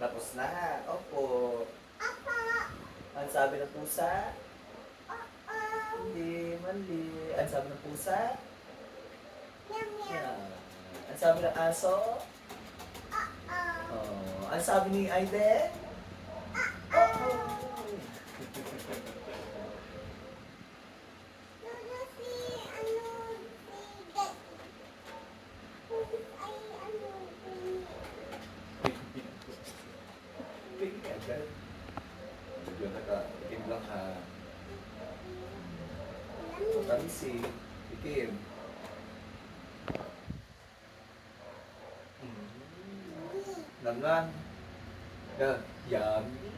Tapos na. Opo. Opo. Ang sabi ng pusa? Oo. Hindi, mali. Ang sabi ng pusa? Meow meow. Yeah. Ang sabi ng aso? Oo. Oh. Ang sabi ni Aiden? Oo. Lolo si ano si Dad. Ay ano Pili agad. Medyo naka-itim lang ha. Matamis eh. Itim. Langan. Yummy. Yummy.